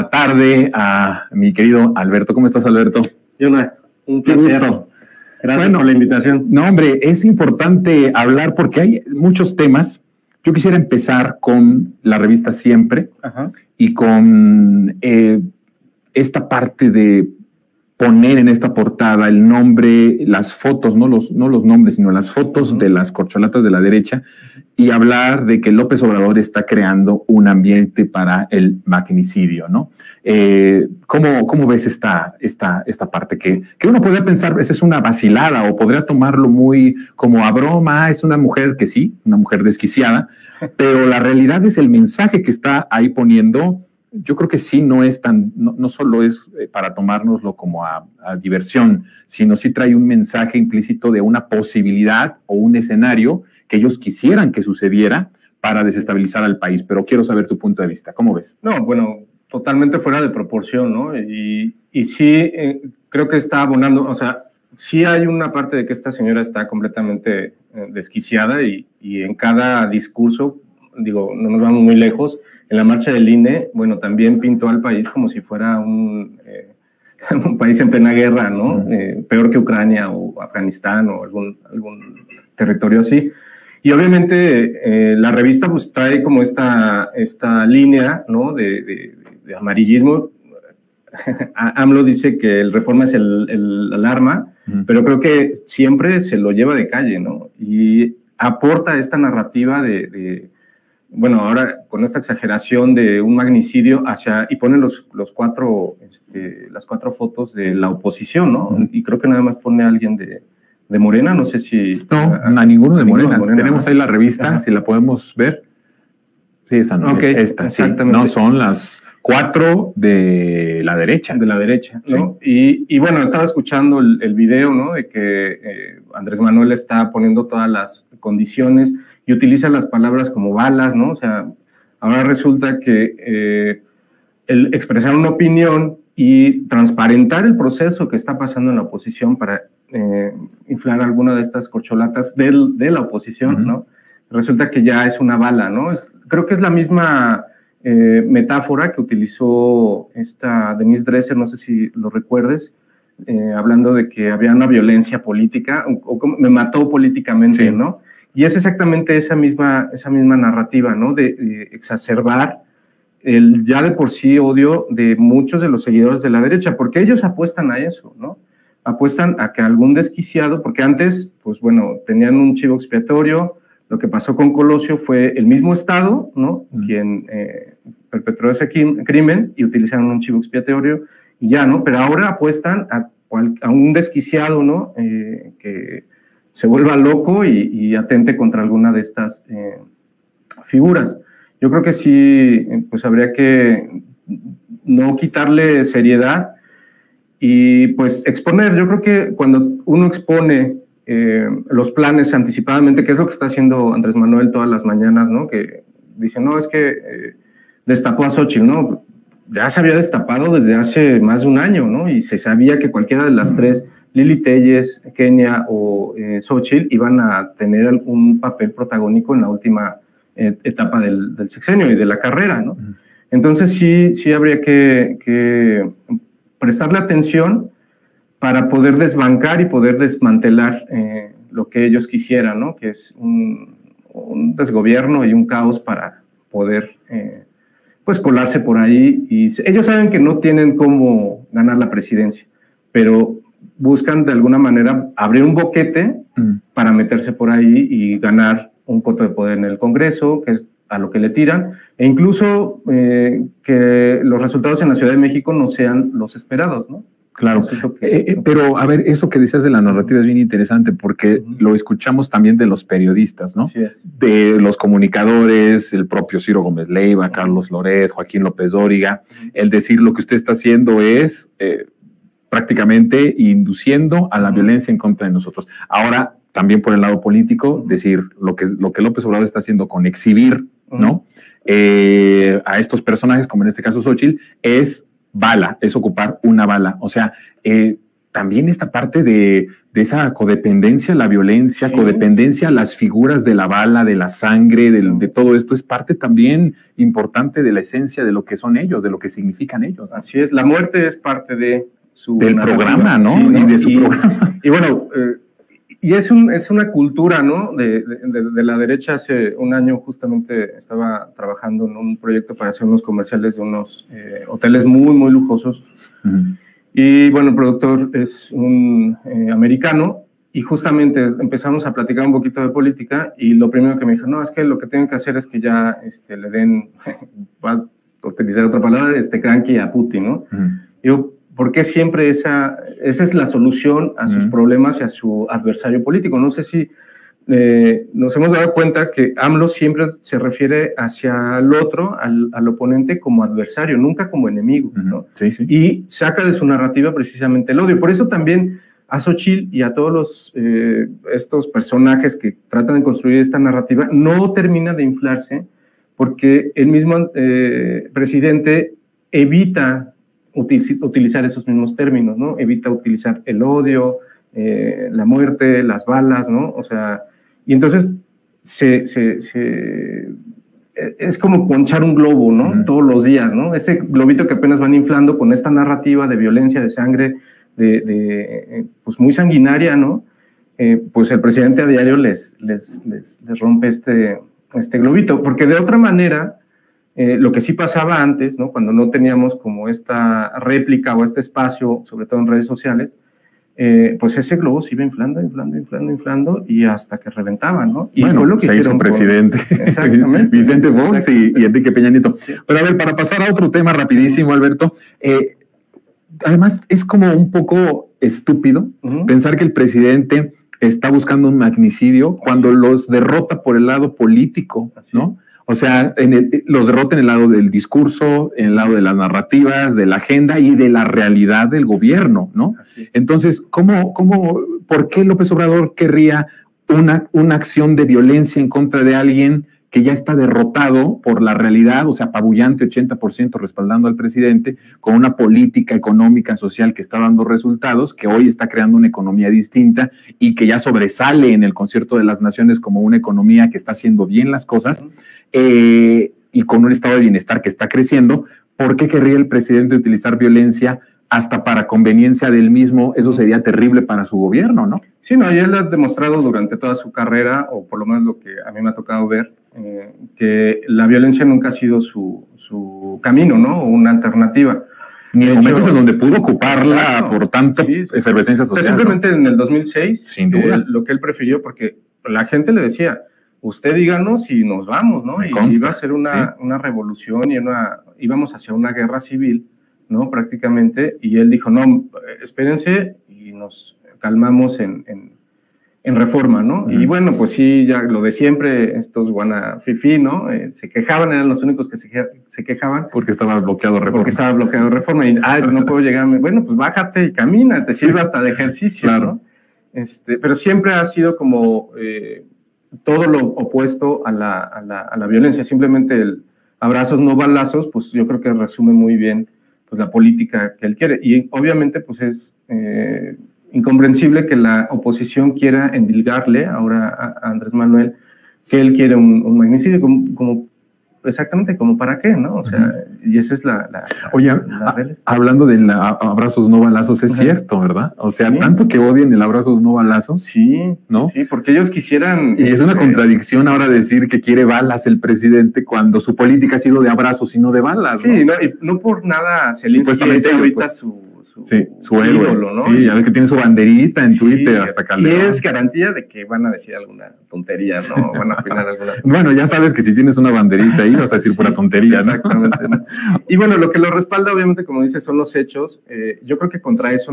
la tarde a mi querido Alberto. ¿Cómo estás, Alberto? Yona, un placer. Gracias por la invitación. No, hombre, es importante hablar porque hay muchos temas. Yo quisiera empezar con la revista Siempre. Ajá. Y con esta parte de poner en esta portada el nombre, las fotos, no los nombres, sino las fotos de las corcholatas de la derecha, y hablar de que López Obrador está creando un ambiente para el magnicidio, ¿no? ¿Cómo ves esta parte? Que uno podría pensar, esa es una vacilada, o podría tomarlo muy como a broma, es una mujer que sí, una mujer desquiciada, pero la realidad es el mensaje que está ahí poniendo. Yo creo que sí no es no solo es para tomárnoslo como a diversión, sino sí trae un mensaje implícito de una posibilidad o un escenario que ellos quisieran que sucediera para desestabilizar al país. Pero quiero saber tu punto de vista. ¿Cómo ves? No, bueno, totalmente fuera de proporción, ¿no? Y sí, creo que está abonando, o sea, sí hay una parte de que esta señora está completamente desquiciada y en cada discurso, digo, no nos vamos muy lejos. En la marcha del INE, bueno, también pintó al país como si fuera un país en plena guerra, ¿no? Peor que Ucrania o Afganistán o algún territorio así. Y obviamente la revista pues trae como esta línea, ¿no? de amarillismo. AMLO dice que el Reforma es el alarma, pero creo que siempre se lo lleva de calle, ¿no? Y aporta esta narrativa bueno, ahora con esta exageración de un magnicidio y pone las cuatro fotos de la oposición, ¿no? Y creo que nada más pone a alguien de Morena, no sé si... No, a ninguno de Morena. Tenemos ahí la revista, si la podemos ver. Sí, esa no es esta. Exactamente. Sí, no, son las 4 de la derecha. De la derecha, ¿no? Sí. Y bueno, estaba escuchando el video, ¿no? De que Andrés Manuel está poniendo todas las condiciones y utiliza las palabras como balas, ¿no? O sea, ahora resulta que el expresar una opinión y transparentar el proceso que está pasando en la oposición para inflar alguna de estas corcholatas de la oposición, ¿no? Resulta que ya es una bala, ¿no? Creo que es la misma metáfora que utilizó esta Denise Dresser, no sé si lo recuerdes, hablando de que había una violencia política, o me mató políticamente, sí, ¿no? Y es exactamente esa misma narrativa, ¿no? De exacerbar el ya de por sí odio de muchos de los seguidores de la derecha, porque ellos apuestan a eso, ¿no? Apuestan a que algún desquiciado, porque antes, pues bueno, tenían un chivo expiatorio. Lo que pasó con Colosio fue el mismo Estado, ¿no? Quien perpetró ese crimen y utilizaron un chivo expiatorio y ya, ¿no? Pero ahora apuestan a un desquiciado, ¿no? Que se vuelva loco y atente contra alguna de estas figuras. Yo creo que sí, pues habría que no quitarle seriedad y pues exponer. Yo creo que cuando uno expone los planes anticipadamente, que es lo que está haciendo Andrés Manuel todas las mañanas, ¿no? Que dice, no, es que destapó a Xochitl, ¿no? Ya se había destapado desde hace más de un año, ¿no? Y se sabía que cualquiera de las tres, Lili Telles, Kenia o Xochitl, iban a tener algún papel protagónico en la última etapa del sexenio y de la carrera, ¿no? Entonces sí habría que prestarle atención para poder desbancar y poder desmantelar lo que ellos quisieran, ¿no? Que es un desgobierno y un caos para poder pues colarse por ahí. Y ellos saben que no tienen cómo ganar la presidencia, pero buscan de alguna manera abrir un boquete para meterse por ahí y ganar un coto de poder en el Congreso, que es a lo que le tiran, e incluso que los resultados en la Ciudad de México no sean los esperados, ¿no? Claro, pero a ver, eso que dices de la narrativa es bien interesante porque lo escuchamos también de los periodistas, ¿no? Así es. De los comunicadores, el propio Ciro Gómez Leiva, Carlos Loret, Joaquín López Dóriga, el decir lo que usted está haciendo es prácticamente induciendo a la violencia en contra de nosotros. Ahora, también por el lado político, decir lo que López Obrador está haciendo con exhibir, ¿no? A estos personajes, como en este caso Xochitl, es bala, es ocupar una bala. O sea, también esta parte de esa codependencia, la violencia, sí, codependencia a las figuras de la bala, de la sangre, de todo esto, es parte también importante de la esencia de lo que son ellos, de lo que significan ellos, ¿no? Así es, la muerte es parte de del programa, ¿no? Sí, y de su programa. Y bueno, y es una cultura, ¿no? De la derecha. Hace un año justamente estaba trabajando en un proyecto para hacer unos comerciales de unos hoteles muy, muy lujosos. Y bueno, el productor es un americano y justamente empezamos a platicar un poquito de política y lo primero que me dijo, no, es que lo que tienen que hacer es que ya le den, va a utilizar otra palabra, cranky a Putin, ¿no? Yo, ¿por qué siempre esa es la solución a sus problemas y a su adversario político? No sé si nos hemos dado cuenta que AMLO siempre se refiere hacia el otro, al oponente, como adversario, nunca como enemigo, ¿no? Sí, sí. Y saca de su narrativa precisamente el odio. Por eso también a Xochitl y a todos estos personajes que tratan de construir esta narrativa no termina de inflarse porque el mismo presidente evita utilizar esos mismos términos, ¿no? Evita utilizar el odio, la muerte, las balas, ¿no? O sea, y entonces es como ponchar un globo, ¿no? Todos los días, ¿no? Ese globito que apenas van inflando con esta narrativa de violencia, de sangre, pues muy sanguinaria, ¿no? Pues el presidente a diario les rompe este globito, porque de otra manera, lo que sí pasaba antes, ¿no? Cuando no teníamos como esta réplica o este espacio, sobre todo en redes sociales, pues ese globo se iba inflando y hasta que reventaba, ¿no? Y bueno, fue lo que se hizo presidente. Exactamente. Vicente Fox y Enrique Peña Nieto. Sí. Pero a ver, para pasar a otro tema rapidísimo, Alberto, además es como un poco estúpido pensar que el presidente está buscando un magnicidio cuando los derrota por el lado político, ¿no? O sea, los derrota en el lado del discurso, en el lado de las narrativas, de la agenda y de la realidad del gobierno, ¿no? Entonces, ¿por qué López Obrador querría una acción de violencia en contra de alguien que ya está derrotado por la realidad, o sea, apabullante 80% respaldando al presidente, con una política económica, social que está dando resultados, que hoy está creando una economía distinta y que ya sobresale en el Concierto de las Naciones como una economía que está haciendo bien las cosas y con un estado de bienestar que está creciendo? ¿Por qué querría el presidente utilizar violencia hasta para conveniencia del mismo? Eso sería terrible para su gobierno, ¿no? Sí, no, y él ha demostrado durante toda su carrera, o por lo menos lo que a mí me ha tocado ver, que la violencia nunca ha sido su camino, ¿no? O una alternativa. Ni en momentos en donde pudo ocuparla por tanto efervescencia social. O sea, simplemente, ¿no? En el 2006, sin duda, lo que él prefirió, porque la gente le decía, usted díganos y nos vamos, ¿no? Y iba a ser una revolución y íbamos hacia una guerra civil, ¿no? Prácticamente, y él dijo, no, espérense, y nos calmamos en Reforma, ¿no? Y bueno, pues sí, ya lo de siempre, estos guanafifí, ¿no? Se quejaban, eran los únicos que se quejaban. Porque estaba bloqueado Reforma. Porque estaba bloqueado Reforma, y, no puedo llegar, bueno, pues bájate y camina, te sirve hasta de ejercicio, claro, ¿no? Pero siempre ha sido como todo lo opuesto a la violencia, simplemente el abrazos, no balazos, pues yo creo que resume muy bien pues la política que él quiere, y obviamente pues es incomprensible que la oposición quiera endilgarle ahora a Andrés Manuel que él quiere un magnicidio, como exactamente como para qué, ¿no? O sea, y esa es Oye, hablando de abrazos no balazos, es cierto, ¿verdad? O sea, tanto que odian el abrazos no balazos. Sí, ¿no? Sí, porque ellos quisieran... Y es una contradicción ahora decir que quiere balas el presidente cuando su política ha sido de abrazos y no de balas, ¿no? Sí, no, y no por nada Zelensky es ahorita pues, su héroe, ídolo, ¿no? Sí, ya ves que tiene su banderita en Twitter hasta Calderón. Y es garantía de que van a decir alguna tontería, ¿no? Van a opinar alguna tontería. Bueno, ya sabes que si tienes una banderita ahí vas a decir pura tontería, ¿no? Exactamente. ¿No? Y bueno, lo que lo respalda, obviamente, como dices, son los hechos. Yo creo que contra eso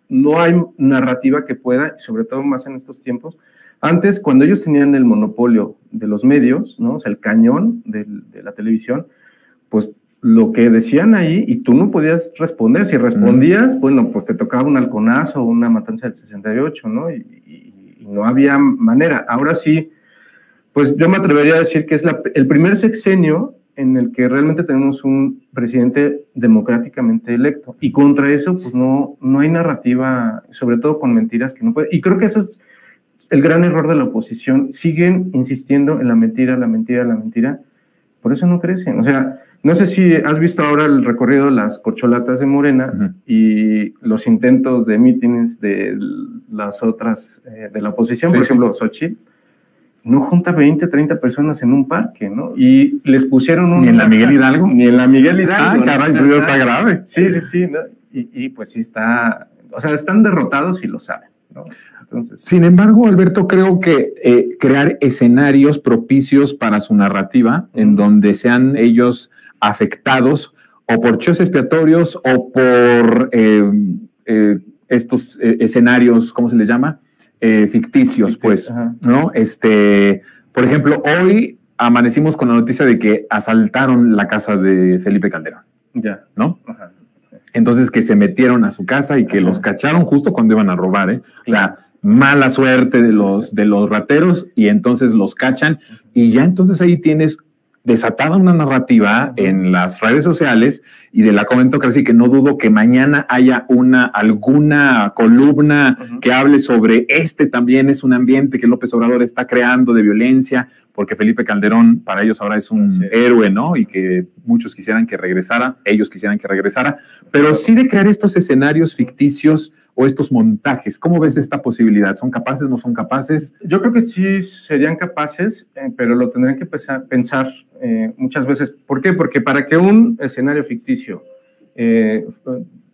no hay narrativa que pueda, sobre todo más en estos tiempos. Antes, cuando ellos tenían el monopolio de los medios, ¿no? O sea, el cañón de la televisión, pues lo que decían ahí, y tú no podías responder. Si respondías, bueno, pues te tocaba un halconazo o una matanza del 68, ¿no? Y no había manera. Ahora sí, pues yo me atrevería a decir que es el primer sexenio en el que realmente tenemos un presidente democráticamente electo, y contra eso pues no hay narrativa, sobre todo con mentiras que no puede, y creo que eso es el gran error de la oposición, siguen insistiendo en la mentira, por eso no crecen. O sea, no sé si has visto ahora el recorrido de las corcholatas de Morena y los intentos de mítines de las otras de la oposición, por ejemplo, Xochitl, no junta 20, 30 personas en un parque, ¿no? Y les pusieron ¿Ni en la Miguel Hidalgo? Ni en la Miguel Hidalgo. Ah, caray, ¿no? Está grave. Sí, ¿no? Y pues sí está, o sea, están derrotados y lo saben, ¿no? Entonces, sin embargo, Alberto, creo que crear escenarios propicios para su narrativa, en donde sean ellos afectados o por chivos expiatorios o por estos escenarios, ¿cómo se les llama? Ficticios, pues, ¿no? Por ejemplo, hoy amanecimos con la noticia de que asaltaron la casa de Felipe Calderón, ¿no? Ajá. Entonces, que se metieron a su casa y que los cacharon justo cuando iban a robar, ¿eh? O sea, mala suerte de los rateros, y entonces los cachan, y ya entonces ahí tienes desatada una narrativa en las redes sociales y de la comentocracia, que no dudo que mañana haya alguna columna que hable sobre también es un ambiente que López Obrador está creando de violencia, porque Felipe Calderón para ellos ahora es un héroe, ¿no? Y que muchos quisieran que regresara, ellos quisieran que regresara, pero sí de crear estos escenarios ficticios o estos montajes. ¿Cómo ves esta posibilidad? ¿Son capaces, no son capaces? Yo creo que sí serían capaces, pero lo tendrían que pensar muchas veces. ¿Por qué? Porque para que un escenario ficticio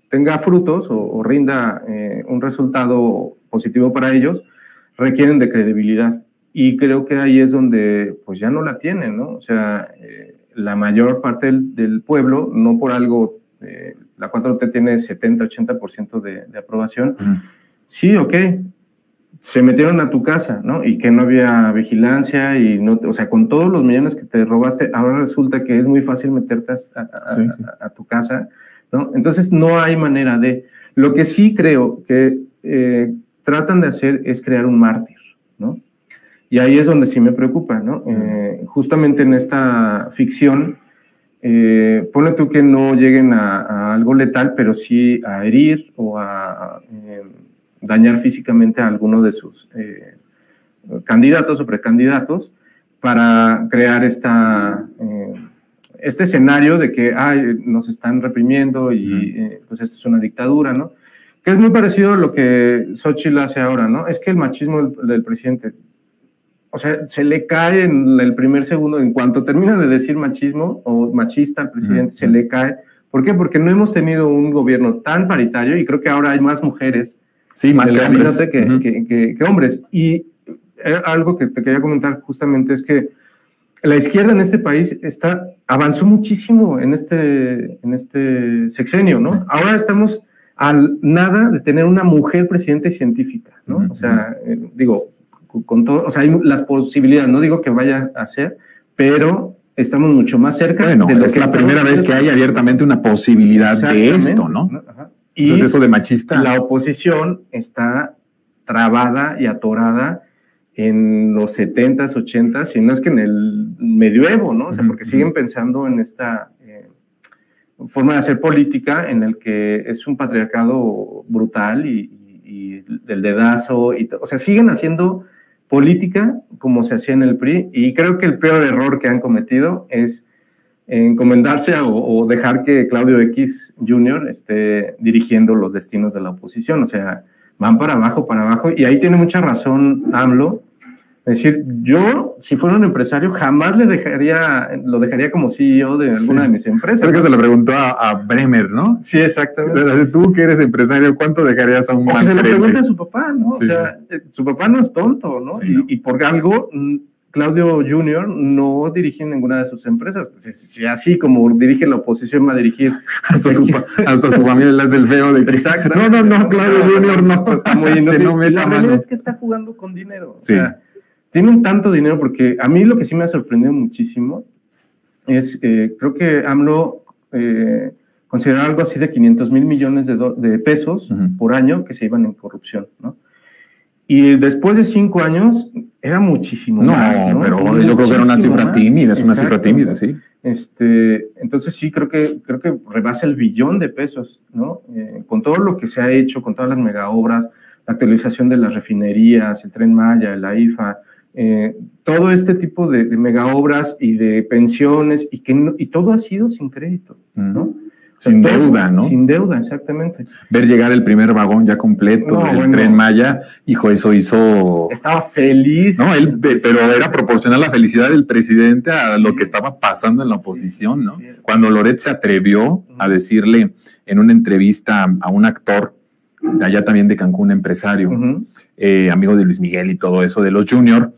tenga frutos o rinda un resultado positivo para ellos, requieren de credibilidad. Y creo que ahí es donde pues ya no la tienen, ¿no? O sea, la mayor parte del pueblo, no por algo, la 4T tiene 70-80% de aprobación. Sí, ok, se metieron a tu casa, ¿no? Y que no había vigilancia y no, o sea, con todos los millones que te robaste, ahora resulta que es muy fácil meterte a tu casa, ¿no? Entonces no hay manera de. Lo que sí creo que tratan de hacer es crear un mártir, ¿no? Y ahí es donde sí me preocupa, ¿no? Justamente en esta ficción, ponle tú que no lleguen a algo letal, pero sí a herir o a dañar físicamente a alguno de sus candidatos o precandidatos, para crear este escenario de que nos están reprimiendo y pues esto es una dictadura, ¿no? Que es muy parecido a lo que Xochitl hace ahora, ¿no? Es que el machismo del presidente, o sea, se le cae en el primer segundo, en cuanto termina de decir machismo o machista al presidente, se le cae. ¿Por qué? Porque no hemos tenido un gobierno tan paritario, y creo que ahora hay más mujeres más que hombres. Que hombres. Y algo que te quería comentar justamente es que la izquierda en este país avanzó muchísimo en este sexenio, ¿no? Sí. Ahora estamos al nada de tener una mujer presidenta y científica, ¿no? O sea, digo, con todo, o sea, hay las posibilidades, no digo que vaya a ser, pero estamos mucho más cerca. Bueno, de lo es que la primera vez que hay abiertamente una posibilidad de esto, ¿no? Ajá. Y entonces, eso de machista. La oposición está trabada y atorada en los 70s, 80s, y no es que en el medioevo, ¿no? O sea, porque siguen pensando en esta forma de hacer política en el que es un patriarcado brutal y del dedazo, o sea, siguen haciendo política como se hacía en el PRI, y creo que el peor error que han cometido es encomendarse o dejar que Claudio X Jr. esté dirigiendo los destinos de la oposición. O sea, van para abajo, y ahí tiene mucha razón AMLO. Es decir, yo, si fuera un empresario, jamás lo dejaría como CEO de alguna de mis empresas. Creo que se lo preguntó a Bremer, ¿no? Sí, exactamente. Tú que eres empresario, ¿cuánto dejarías a un mal? Se lo pregunta a su papá, ¿no? Sí. O sea, su papá no es tonto, ¿no? Sí, y por algo, Claudio Jr. no dirige ninguna de sus empresas. Si así como dirige la oposición, va a dirigir hasta su familia le hace el feo de que exacto. No, Claudio Jr. no. Está muy inútil. La realidad es que está jugando con dinero. O sea, tiene un tanto dinero, porque a mí lo que sí me ha sorprendido muchísimo es, creo que AMLO consideraba algo así de 500,000 millones de pesos por año que se iban en corrupción, ¿no? Y después de 5 años era muchísimo más, ¿no? Pero yo creo que era una cifra tímida, es una cifra tímida, sí. Entonces sí, creo que rebasa el billón de pesos, ¿no? Con todo lo que se ha hecho, con todas las megaobras, la actualización de las refinerías, el Tren Maya, la IFA, todo este tipo de megaobras y de pensiones, y todo ha sido sin crédito, ¿no? Sin deuda, ¿no? Sin deuda, exactamente. Ver llegar el primer vagón ya completo del Tren Maya, hijo, eso hizo... Estaba feliz. No, pero era proporcional la felicidad del presidente a lo que estaba pasando en la oposición, ¿no? Sí. Cuando Loret se atrevió a decirle en una entrevista a un actor, de allá también de Cancún, empresario, amigo de Luis Miguel y todo eso, de los Junior,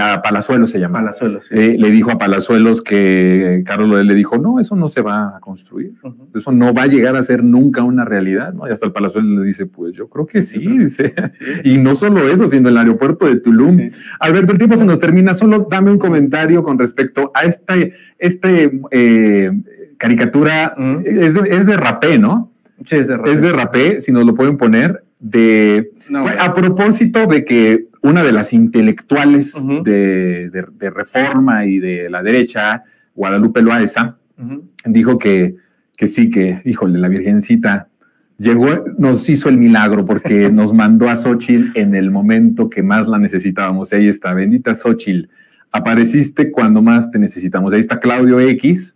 a Palazuelos se llama. Palazuelos, sí. Le dijo a Palazuelos que Carlos Loret le dijo, no, eso no se va a construir, eso no va a llegar a ser nunca una realidad, ¿no? Y hasta el Palazuelos le dice, pues yo creo que sí, dice. Sí. Y no solo eso, sino el aeropuerto de Tulum. Sí. Alberto, el tiempo se nos termina, solo dame un comentario con respecto a caricatura, es de Rapé, ¿no? Sí, es de Rapé. Es de Rapé, si nos lo pueden poner, a propósito de que una de las intelectuales de Reforma y de la derecha, Guadalupe Loaesa, dijo que sí, que, híjole, la Virgencita llegó, nos hizo el milagro porque nos mandó a Xóchitl en el momento que más la necesitábamos. Y ahí está, bendita Xóchitl, apareciste cuando más te necesitamos. Ahí está Claudio X,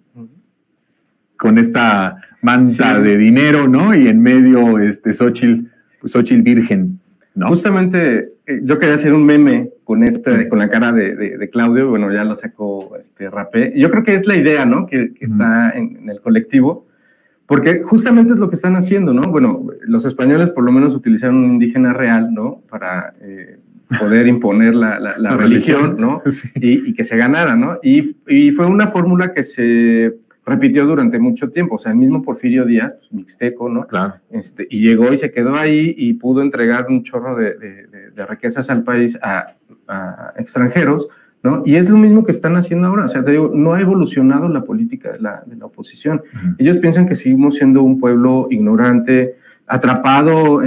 con esta manta de dinero, ¿no? Y en medio Xóchitl Virgen, ¿no? Justamente yo quería hacer un meme con con la cara de Claudio, bueno, ya lo sacó Rapé. Yo creo que es la idea, ¿no? Que está en el colectivo, porque justamente es lo que están haciendo, ¿no? Bueno, los españoles por lo menos utilizaron un indígena real, ¿no? Para poder imponer la religión, ¿no? Sí. Y que se ganara, ¿no? Y fue una fórmula que se repitió durante mucho tiempo, o sea, el mismo Porfirio Díaz, pues, mixteco, ¿no? Claro. Y llegó y se quedó ahí y pudo entregar un chorro de riquezas al país a extranjeros, ¿no? Y es lo mismo que están haciendo ahora, o sea, te digo, no ha evolucionado la política de la oposición. Ellos piensan que seguimos siendo un pueblo ignorante, atrapado,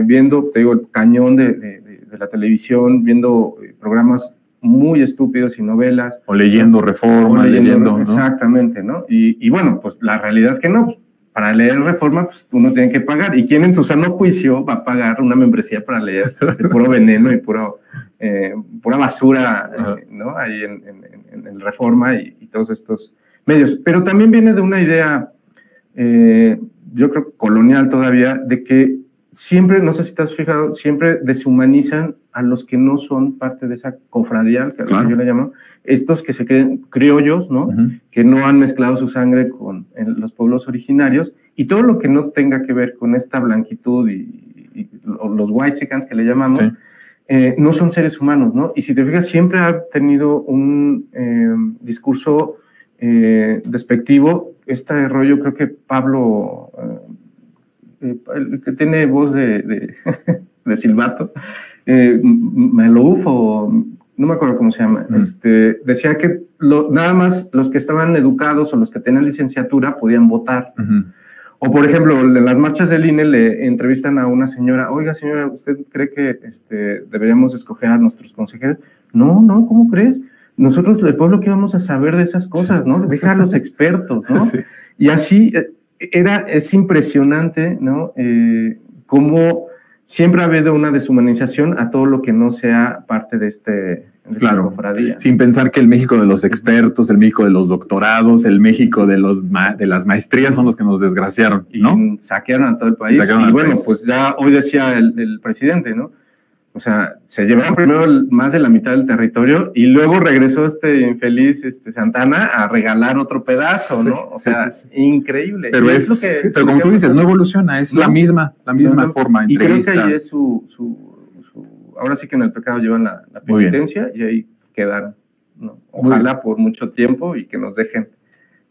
viendo, te digo, el cañón de la televisión, viendo programas muy estúpidos y novelas. O leyendo Reforma, leyendo, ¿no? Exactamente, ¿no? Y bueno, pues la realidad es que no, pues, para leer Reforma, pues uno tiene que pagar. ¿Y quién en su sano juicio va a pagar una membresía para leer puro veneno y pura basura, ¿no? Ahí en Reforma y todos estos medios. Pero también viene de una idea, yo creo colonial todavía, de que siempre, no sé si te has fijado, siempre deshumanizan a los que no son parte de esa cofradía, que yo le llamo, estos que se creen criollos, ¿no? Que no han mezclado su sangre con los pueblos originarios, y todo lo que no tenga que ver con esta blanquitud y los whitexicans que le llamamos, no son seres humanos, ¿no? Y si te fijas, siempre ha tenido un discurso despectivo. Este rollo, creo que Pablo... el que tiene voz de silbato, Melouf, o no me acuerdo cómo se llama, decía que nada más los que estaban educados o los que tenían licenciatura podían votar. O, por ejemplo, en las marchas del INE le entrevistan a una señora, oiga, señora, ¿usted cree que deberíamos escoger a nuestros consejeros? No, ¿cómo crees? Nosotros, el pueblo, ¿qué vamos a saber de esas cosas, no? Deja a los expertos, ¿no? Sí. Y así... es impresionante, ¿no? Cómo siempre ha habido una deshumanización a todo lo que no sea parte de esta cofradía. Sin pensar que el México de los expertos, el México de los doctorados, el México de las maestrías son los que nos desgraciaron, ¿no? Y saquearon a todo el país. Y bueno, pues ya hoy decía el presidente, ¿no? O sea, se llevaron primero más de la mitad del territorio y luego regresó este infeliz Santana a regalar otro pedazo, ¿no? O sea, increíble. Pero pero como tú dices, no evoluciona, es la misma forma. Y creo que ahí es ahora sí que en el pecado llevan la penitencia y ahí quedaron, ¿no? Ojalá por mucho tiempo y que nos dejen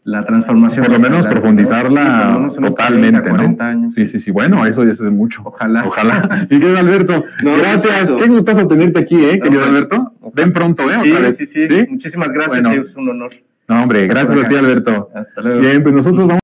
la transformación. Por lo menos profundizarla, ¿no? Totalmente, 40 años. Sí. Bueno, eso ya es mucho. Ojalá. Y querido Alberto, gracias. Qué gustazo tenerte aquí, querido Alberto. Ven pronto, Sí. Muchísimas gracias, es un honor. No, hombre, gracias a ti, Alberto. Hasta luego. Bien, pues nosotros vamos